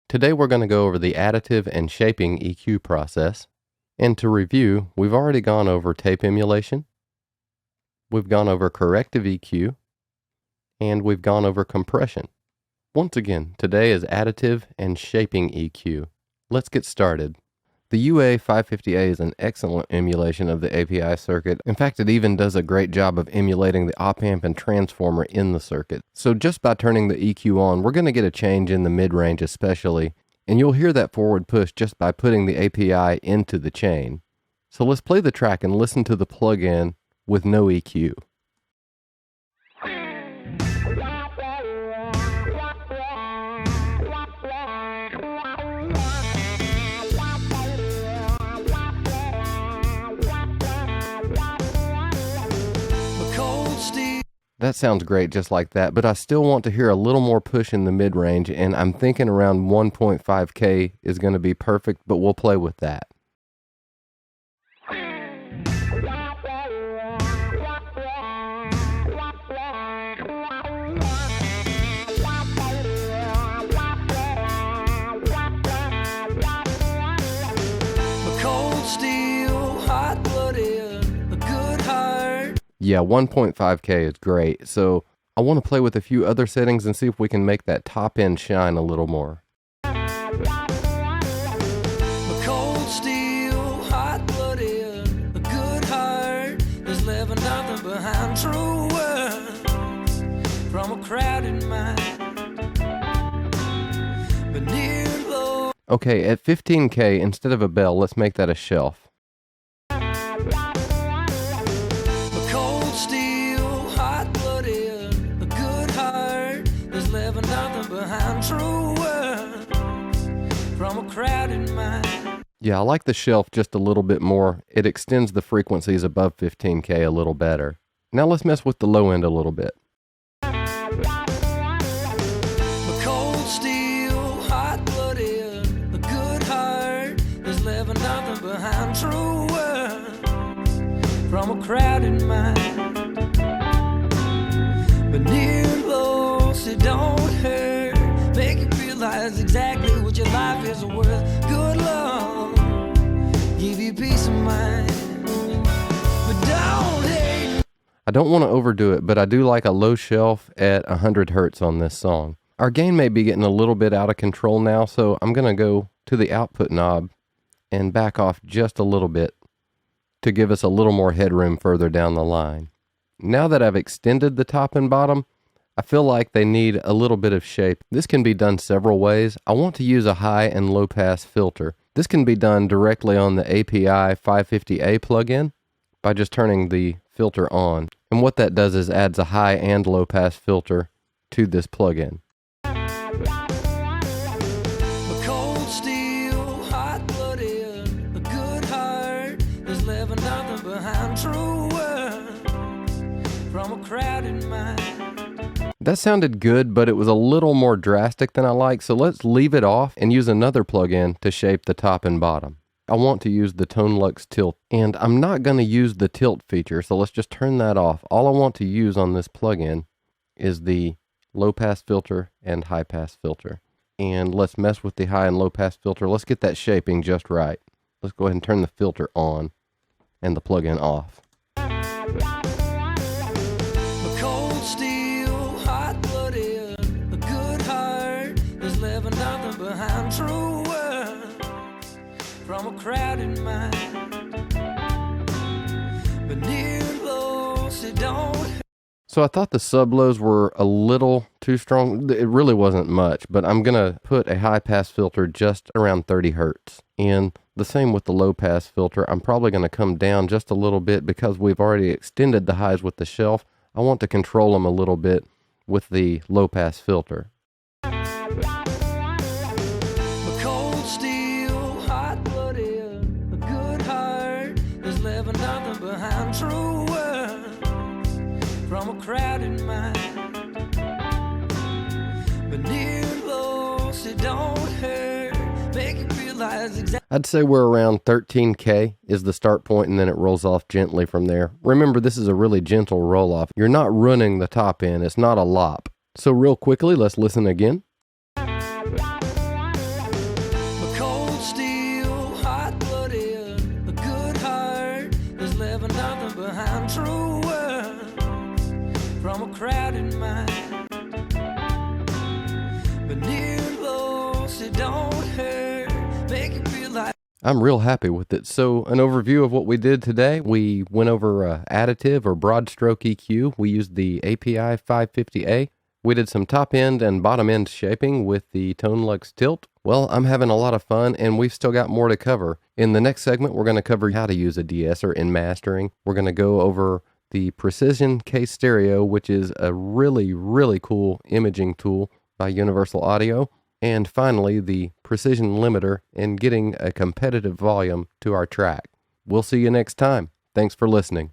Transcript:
Today we're going to go over the additive and shaping EQ process. And to review, we've already gone over tape emulation, we've gone over corrective EQ, and we've gone over compression. Once again, today is additive and shaping EQ. Let's get started. The UA550A is an excellent emulation of the API circuit. In fact, it even does a great job of emulating the op-amp and transformer in the circuit. So just by turning the EQ on, we're going to get a change in the mid-range especially, and you'll hear that forward push just by putting the API into the chain. So let's play the track and listen to the plug-in with no EQ. That sounds great just like that, but I still want to hear a little more push in the mid-range, and I'm thinking around 1.5K is going to be perfect, but we'll play with that. Yeah, 1.5K is great, so I want to play with a few other settings and see if we can make that top end shine a little more. Cold steel, hot-blooded, a good heart, there's never nothing behind true words from a crowded mind. But near low. Okay, at 15K, instead of a bell, let's make that a shelf. Yeah, I like the shelf just a little bit more. It extends the frequencies above 15K a little better. Now let's mess with the low end a little bit. Cold steel, hot-blooded, a good heart, there's never nothing behind true words from a crowded mind. But near low, so don't hurt, make you realize exactly what your life is worth. Good love, give you peace of mind, but don't hate. I don't want to overdo it, but I do like a low shelf at 100 Hertz on this song. Our gain may be getting a little bit out of control now, so I'm going to go to the output knob and back off just a little bit to give us a little more headroom further down the line. Now that I've extended the top and bottom, I feel like they need a little bit of shape. This can be done several ways. I want to use a high and low pass filter. This can be done directly on the API 550A plugin by just turning the filter on. And what that does is adds a high and low pass filter to this plugin. Cold steel, hot-blooded, a good heart, there's never nothing behind true words from a crowded mind. That sounded good, but it was a little more drastic than I like, so let's leave it off and use another plugin to shape the top and bottom. I want to use the ToneLux Tilt, and I'm not going to use the tilt feature, so let's just turn that off. All I want to use on this plugin is the low pass filter and high pass filter. And let's mess with the high and low pass filter. Let's get that shaping just right. Let's go ahead and turn the filter on and the plugin off. From a crowded mind, but near low, so don't. So I thought the sub lows were a little too strong. It really wasn't much, but I'm gonna put a high pass filter just around 30 Hertz. And the same with the low pass filter. I'm probably gonna come down just a little bit because we've already extended the highs with the shelf. I want to control them a little bit with the low pass filter. True words from a crowded mind, but near low, so don't hurt, make you realize exactly. I'd say we're around 13K is the start point, and then it rolls off gently from there. Remember, this is a really gentle roll off. You're not running the top end. It's not a lop. So real quickly, let's listen again. I'm real happy with it. So an overview of what we did today, we went over additive or broad stroke EQ. We used the API 550A. We did some top end and bottom end shaping with the Tone Lux Tilt. Well, I'm having a lot of fun, and we've still got more to cover. In the next segment, we're going to cover how to use a de-esser in mastering. We're going to go over the Precision Case Stereo, which is a really, really cool imaging tool by Universal Audio. And finally, the precision limiter in getting a competitive volume to our track. We'll see you next time. Thanks for listening.